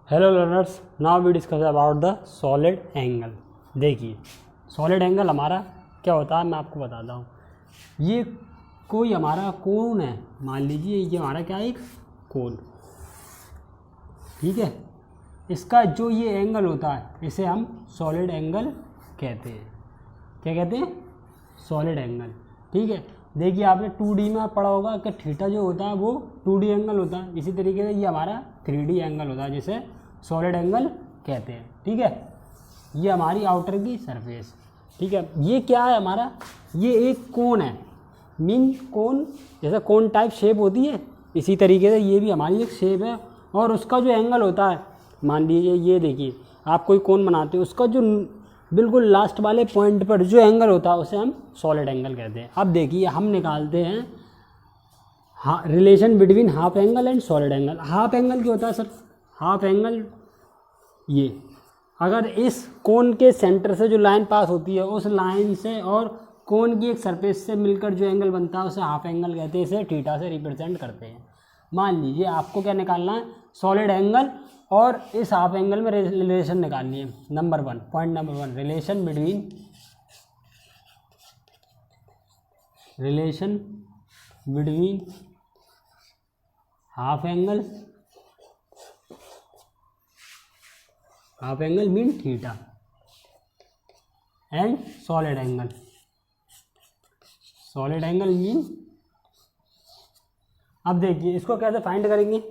Hello learners, now we discuss about the solid angle. देखिए solid angle हमारा क्या होता है मैं आपको बताता हूँ। ये कोई हमारा कोण है, मान लीजिए ये हमारा क्या है, एक कोण, ठीक है। इसका जो ये एंगल होता है इसे हम सॉलिड एंगल कहते हैं। क्या कहते हैं? सॉलिड एंगल, ठीक है। देखिए आपने 2D में पढ़ा होगा कि थीटा जो होता है वो 2D एंगल होता है। इसी तरीके से ये हमारा 3D एंगल होता है जिसे सॉलिड एंगल कहते हैं, ठीक है। ये हमारी आउटर की सरफेस, ठीक है। ये क्या है हमारा, ये एक कोण है, मीन कोण, जैसे कोण टाइप शेप होती है इसी तरीके से ये भी हमारी एक शेप है। और उसका जो एंगल होता है, मान लीजिए ये देखिए आप कोई कोण बनाते हो, उसका जो बिल्कुल लास्ट वाले पॉइंट पर जो एंगल होता है उसे हम सॉलिड एंगल कहते हैं। अब देखिए हम निकालते हैं relation between half angle and solid angle. Half angle क्या होता है सर? हाफ एंगल ये अगर इस कोण के सेंटर से जो लाइन पास होती है उस लाइन से और कोण की एक सरफेस से मिलकर जो एंगल बनता है उसे हाफ एंगल कहते हैं। इसे थीटा से रिप्रेजेंट करते हैं। मान लीजिए आपको क्या निकालना है, सॉलिड एंगल और इस हाफ एंगल में रिलेशन निकालनी है। Number 1, point number 1, relation between half angle mean theta and solid angle mean. अब देखिए इसको कैसे फाइंड करेंगे।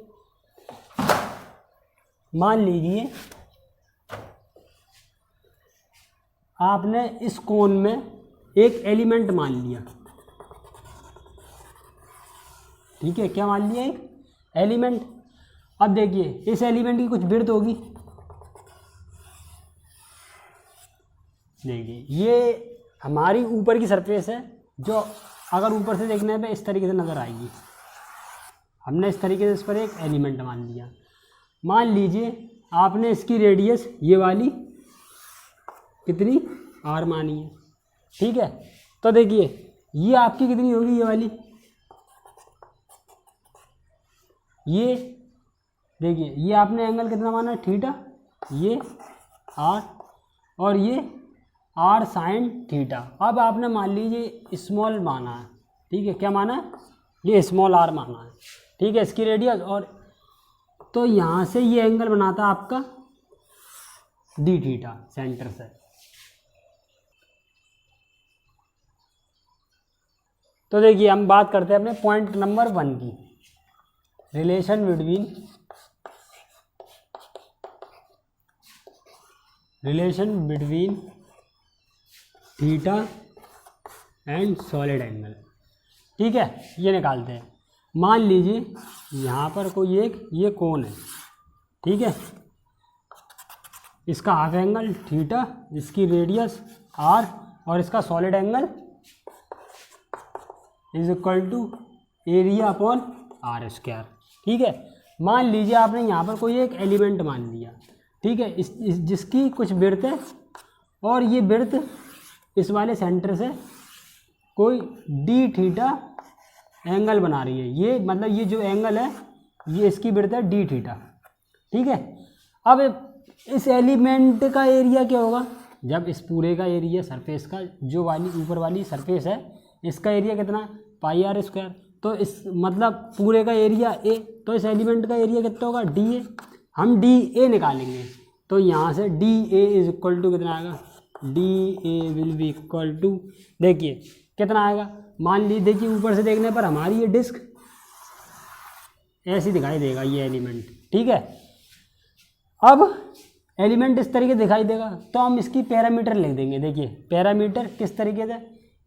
मान लीजिए आपने इस कोण में एक एलिमेंट मान लिया, ठीक है। क्या मान लिया? एक एलिमेंट। अब देखिए इस एलिमेंट की कुछ विड्थ होगी, देखिए ये हमारी ऊपर की सरफेस है जो अगर ऊपर से देखने पे इस तरीके से नज़र आएगी। हमने इस तरीके से इस पर एक एलिमेंट मान लिया। मान लीजिए आपने इसकी रेडियस ये वाली कितनी r मानी है, ठीक है। तो देखिए ये आपकी कितनी होगी, ये वाली, ये देखिए ये आपने एंगल कितना माना है, थीटा, ये r और ये r साइन थीटा। अब आपने मान लीजिए स्मॉल माना है, ठीक है। क्या माना है? ये स्मॉल r माना है, ठीक है, इसकी रेडियस। और तो यहाँ से ये एंगल बनाता है आपका d थीटा सेंटर से। तो देखिए हम बात करते हैं अपने पॉइंट नंबर 1 की, relation between theta and solid angle, ठीक है। ये निकालते हैं। मान लीजिए यहाँ पर कोई एक ये कोण है, ठीक है। इसका हाफ एंगल थीटा, इसकी रेडियस r और इसका solid angle is equal to area upon r square, ठीक है। मान लीजिए आपने यहाँ पर कोई एक एलिमेंट मान लिया, ठीक है, जिसकी कुछ विड्थ है और ये विड्थ इस वाले सेंटर से कोई d थीटा एंगल बना रही है। ये मतलब ये जो एंगल है ये इसकी विड्थ है d थीटा, ठीक है। अब इस एलिमेंट का एरिया क्या होगा, जब इस पूरे का एरिया सरफेस का जो वाली ऊपर वाली सरफेस है इसका एरिया कितना, पाई r स्क्वायर। तो इस मतलब पूरे का एरिया a, तो इस एलिमेंट का एरिया कितना होगा, dA। हम dA निकालेंगे तो यहाँ से dA इज इक्वल टू कितना आएगा, dA will be equal to, देखिए कितना आएगा। मान लीजिए देखिए ऊपर से देखने पर हमारी ये डिस्क ऐसी दिखाई देगा, ये एलिमेंट, ठीक है। अब एलिमेंट इस तरीके दिखाई देगा तो हम इसकी पैरामीटर लिख देंगे। देखिए पैरामीटर किस तरीके से,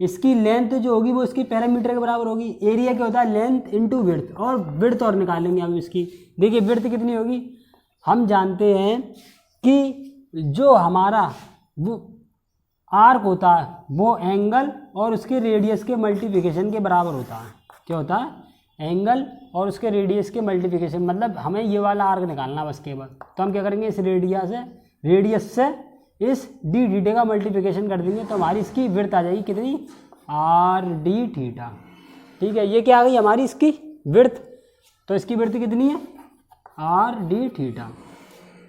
इसकी लेंथ जो होगी वो इसकी पैरामीटर के बराबर होगी। एरिया क्या होता है, लेंथ इंटू विड्थ, और विड्थ और निकालेंगे हम इसकी। देखिए विड्थ कितनी होगी, हम जानते हैं कि जो हमारा वो आर्क होता है वो एंगल और उसके रेडियस के मल्टीप्लिकेशन के बराबर होता है। क्या होता है, एंगल और उसके रेडियस के मल्टीप्लिकेशन। मतलब हमें ये वाला आर्क निकालना बस केवल, तो हम क्या करेंगे, इस रेडियस से इस डी थीटा का मल्टीप्लिकेशन कर देंगे तो हमारी इसकी विड्थ आ जाएगी कितनी, आर डी थीटा, ठीक है। ये क्या आ गई हमारी इसकी विड्थ, तो इसकी विड्थ कितनी है, आर डी थीटा,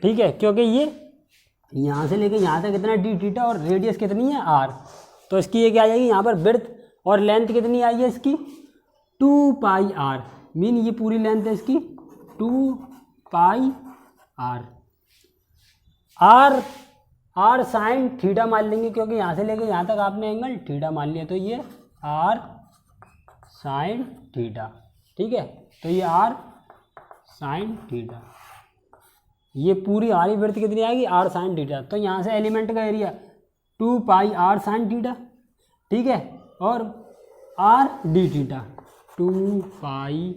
ठीक है, क्योंकि ये यहाँ से लेके यहाँ तक कितना डी थीटा और रेडियस कितनी है आर, तो इसकी ये क्या आ जाएगी यहाँ पर विड्थ और लेंथ कितनी आई है इसकी 2 पाई आर, मीन ये पूरी लेंथ है इसकी 2 pi are. Are sine theta मान लेंगे क्योंकि यहाँ से लेके यहाँ तक आपने एंगल थीटा मान लिया, तो ये आर साइन थीटा, ठीक है, तो ये आर साइन थीटा, ये पूरी आरी विड्थ कितनी आएगी आर साइन थीटा। तो यहाँ से एलिमेंट का area 2 pi R sine theta, ठीक है, और R D theta 2 pi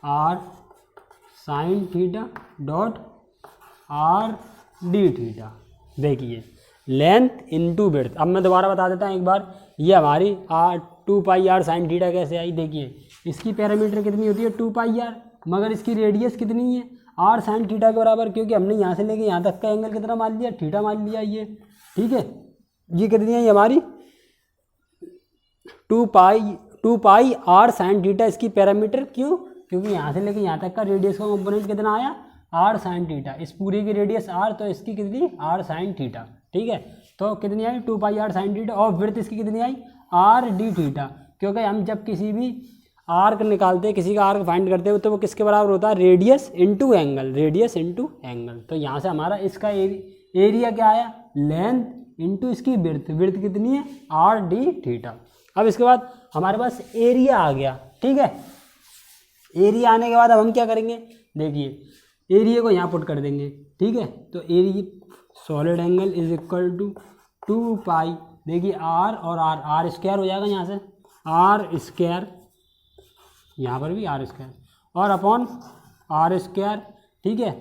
R sine theta dot R D theta. देखिए लेंथ इनटू विड्थ, अब मैं दोबारा बता देता हूँ एक बार, ये हमारी 2 पाई आर साइन थीटा कैसे आई। देखिए इसकी पैरामीटर कितनी होती है 2 पाई आर, मगर इसकी रेडियस कितनी है आर साइन थीटा के बराबर, क्योंकि हमने यहाँ से लेके यहाँ तक का एंगल कितना मान लिया थीटा मान लिया ये, ठीक है। ये कितनी है ये हमारी 2 पाई आर साइन थीटा, इसकी पैरामीटर क्यों, क्योंकि यहाँ से लेके यहाँ तक का रेडियस का कंपोनेंट कितना आया आर साइन थीटा, इस पूरी की रेडियस आर, तो इसकी कितनी आर साइन थीटा, ठीक है, तो कितनी आई 2 पाई आर साइन थीटा, और विड्थ इसकी कितनी आई आर डी थीटा, क्योंकि हम जब किसी भी आर्क निकालते हैं, किसी का आर्क फाइंड करते हैं, तो वो किसके बराबर होता है radius into angle, radius into angle. तो यहाँ से हमारा इसका एरिया क्या आया लेंथ इनटू इसकी विड्थ, विड्थ कितनी है आर डी थीटा। अब इसके बाद हमारे पास एरिया आ गया, ठीक है। एरिया आने के बाद अब हम क्या करेंगे, देखिए एरिया को यहाँ पुट कर देंगे, ठीक है, तो area solid angle is equal to 2 pi, देखिए आर और आर स्क्वायर हो जाएगा यहाँ से आर स्क्वायर, यहाँ पर भी आर स्क्वायर और अपॉन आर स्क्वायर, ठीक है,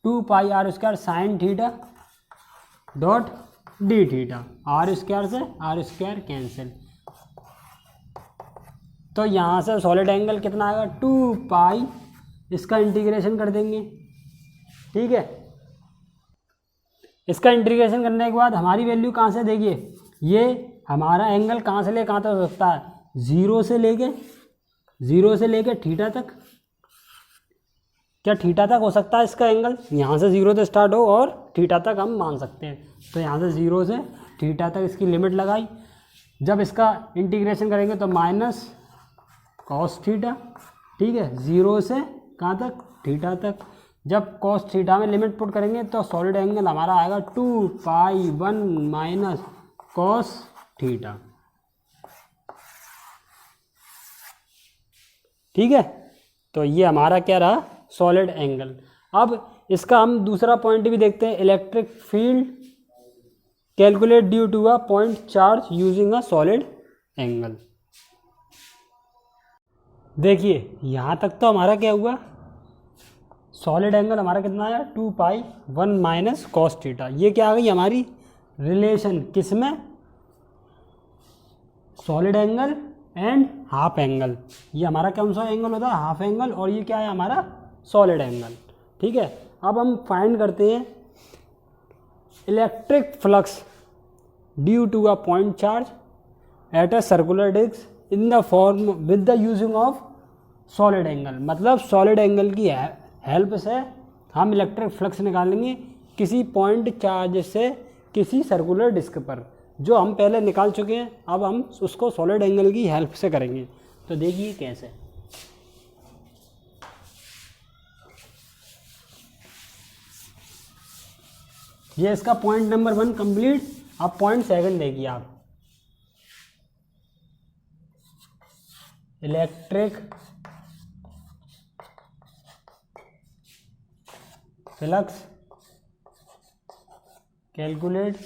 2 pi R square sine theta dot D theta, R square से आर स्क्वायर कैंसिल, तो यहाँ से सॉलिड एंगल कितना आएगा 2 पाई, इसका इंटीग्रेशन कर देंगे, ठीक है। इसका इंटीग्रेशन करने के बाद हमारी वैल्यू कहाँ से, देखिए ये हमारा एंगल कहाँ से ले कहाँ तक हो सकता है, 0 से लेके थीटा तक, क्या थीटा तक हो सकता है इसका एंगल, यहाँ से 0 से स्टार्ट हो और थीटा तक हम मान सकते हैं, तो यहाँ से 0 से थीटा तक इसकी लिमिट लगाई, जब इसका इंटीग्रेशन करेंगे तो माइनस कॉस थीटा, ठीक है, 0 से कहाँ तक थीटा तक, जब कॉस थीटा में लिमिट पुट करेंगे तो सॉलिड एंगल हमारा आएगा 2 पाई 1 माइनस कॉस थीटा, ठीक है। तो ये हमारा क्या रहा सॉलिड एंगल। अब इसका हम दूसरा पॉइंट भी देखते हैं, electric field calculate due to a point charge using a solid angle. देखिए यहाँ तक तो हमारा क्या हुआ, सॉलिड एंगल हमारा कितना आया 2 पाई 1 माइनस कॉस थीटा, ये क्या आ गई हमारी रिलेशन, किसमें solid angle and half angle, ये हमारा कौन सा एंगल होता है हाफ एंगल, और ये क्या है हमारा सॉलिड एंगल, ठीक है। अब हम फाइंड करते हैं electric flux due to a point charge at a circular disc in the form with the using of solid angle, मतलब सॉलिड एंगल की हेल्प से हम इलेक्ट्रिक फ्लक्स निकालेंगे किसी पॉइंट चार्ज से किसी सर्कुलर डिस्क पर, जो हम पहले निकाल चुके हैं, अब हम उसको सॉलिड एंगल की हेल्प से करेंगे। तो देखिए कैसे, ये इसका पॉइंट नंबर 1 कंप्लीट। अब पॉइंट 7 देखिए आप, electric flux calculate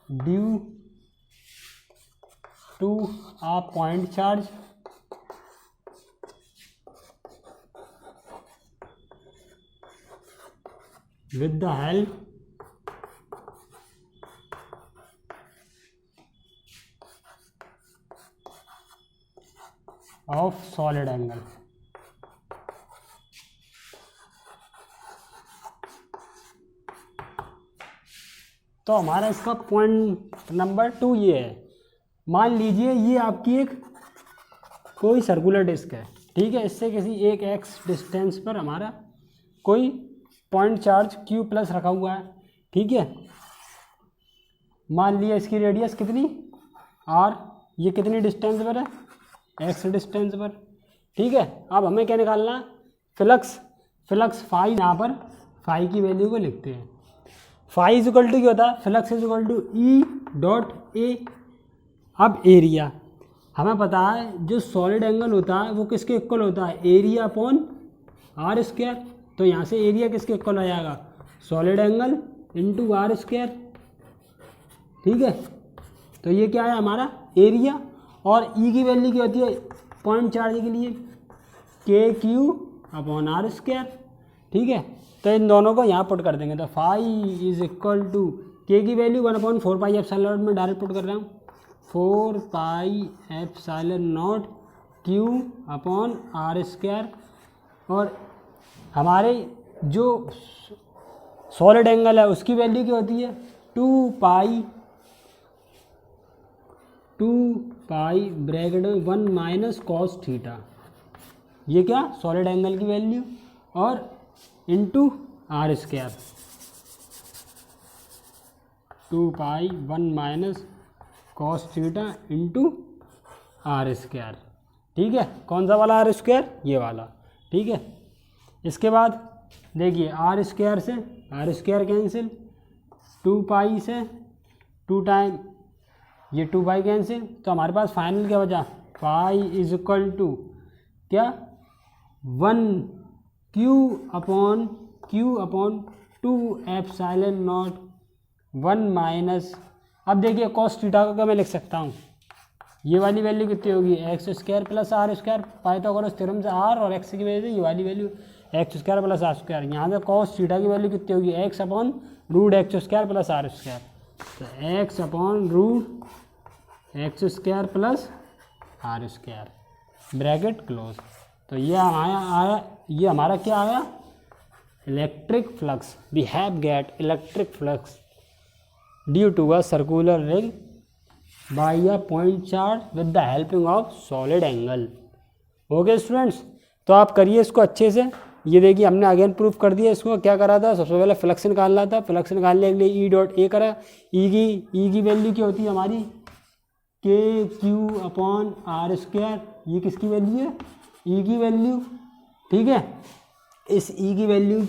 due to a point charge with the help of solid angle। तो हमारा इसका पॉइंट नंबर 2 ये है, मान लीजिए ये आपकी एक कोई सर्कुलर डिस्क है, ठीक है, इससे किसी एक एक्स डिस्टेंस पर हमारा कोई पॉइंट चार्ज क्यू प्लस रखा हुआ है, ठीक है। मान लिया इसकी रेडियस कितनी आर, ये कितनी डिस्टेंस पर है, एक्स डिस्टेंस पर, ठीक है। अब हमें क्या निकालना है, फ्लक्स। फ्लक्स फाई, यहाँ पर फाई की वैल्यू को लिखते हैं। फाई इज इक्वल टू क्या होता है, flux is equal to E dot A. अब एरिया हमें पता है, जो सॉलिड एंगल होता है वो किसके इक्वल होता है, एरिया अपॉन आर स्क्वायर। तो यहाँ से एरिया किसके इक्वल आ जाएगा, solid angle into R square, ठीक है। तो ये क्या है हमारा एरिया, और ई की वैल्यू क्या होती है पॉइंट चार्ज के लिए, के क्यू अपॉन आर स्क्वायर, ठीक है। तो इन दोनों को यहाँ पुट कर देंगे, तो phi is equal to K की वैल्यू 1/4 पाई एप्सिलॉन नॉट में डायरेक्ट पुट कर रहा हूँ, 4 pi epsilon not Q upon R square. और हमारे जो सॉलिड एंगल है उसकी वैल्यू क्या होती है, 2 पाई ब्रैकेट में 1 माइनस कॉस थीटा, ये क्या सॉलिड एंगल की वैल्यू, और into R square, 2 pi 1 minus cos theta into R square, ठीक है। कौन सा वाला आर स्क्वायर, ये वाला, ठीक है। इसके बाद देखिए आर स्क्वायर से आर स्क्वायर कैंसिल, 2 पाई से 2 टाइम ये 2 पाई कैंसिल, तो हमारे पास फाइनल क्या बचा, पाई इज इक्वल टू क्या 1 Q upon 2 epsilon not 1 minus, अब देखिए कॉस थीटा को क्या मैं लिख सकता हूँ, ये वाली वैल्यू कितनी होगी, X square plus R square, Pythagoras theorem से आर और एक्स की वजह से ये वाली value X square plus R square. यहाँ पे कॉस थीटा की वैल्यू कितनी होगी, X upon root X square plus R square, तो X upon root X square plus R square, bracket close. तो ये आया ये हमारा क्या आया, electric flux. We have get electric flux due to a circular ring by a point charge with the helping of solid angle. Okay students, तो आप करिए इसको अच्छे से। ये देखिए हमने अगेन प्रूफ कर दिया इसको। क्या करा था, सबसे पहले फ्लक्स निकालना था, फ्लक्स निकालने के लिए ई डॉट ए करा। ई की वैल्यू क्या होती है हमारी, के क्यू अपॉन आर स्क्वायर, ये किसकी वैल्यू है, ई की वैल्यू, ठीक है। इस ई की वैल्यू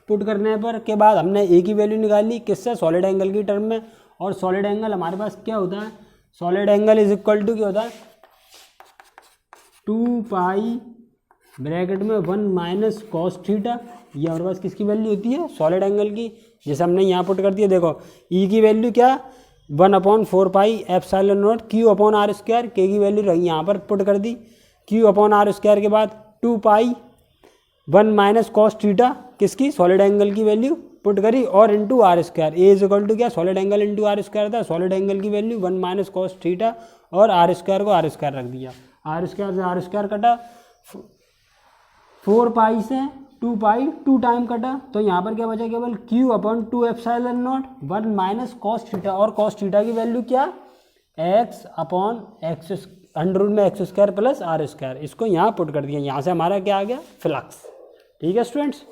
पुट करने पर के बाद हमने ए की वैल्यू निकाली किससे, सॉलिड एंगल की टर्म में। और सॉलिड एंगल हमारे पास क्या होता है, solid angle is equal to क्या होता है, 2 पाई ब्रैकेट में 1 माइनस कॉस थीटा, ये हमारे पास किसकी वैल्यू होती है, सॉलिड एंगल की, जैसे हमने यहाँ पुट कर दिया। देखो ई की वैल्यू क्या, 1/4 pi epsilon not Q upon R square, के की वैल्यू रही यहाँ पर पुट कर दी, क्यू अपॉन आर स्क्वायर के बाद 2 पाई 1 माइनस कॉस थीटा, किसकी, सॉलिड एंगल की वैल्यू पुट करी, और into R square. A is equal to क्या, solid angle into R square था, सॉलिड एंगल की वैल्यू 1 माइनस कॉस थीटा, और आर स्क्वायर को आर स्क्वायर रख दिया, आर स्क्वायर से आर स्क्वायर कटा, 4 पाई से 2 पाई 2 टाइम कटा, तो यहाँ पर क्या बचा, केवल Q upon 2 epsilon not 1 minus cos theta, और कॉस थीटा की वैल्यू क्या, X upon X under root में X square plus R square, इसको यहाँ पुट कर दिया। यहाँ से हमारा क्या आ गया, फ्लक्स। ठीक है स्टूडेंट्स।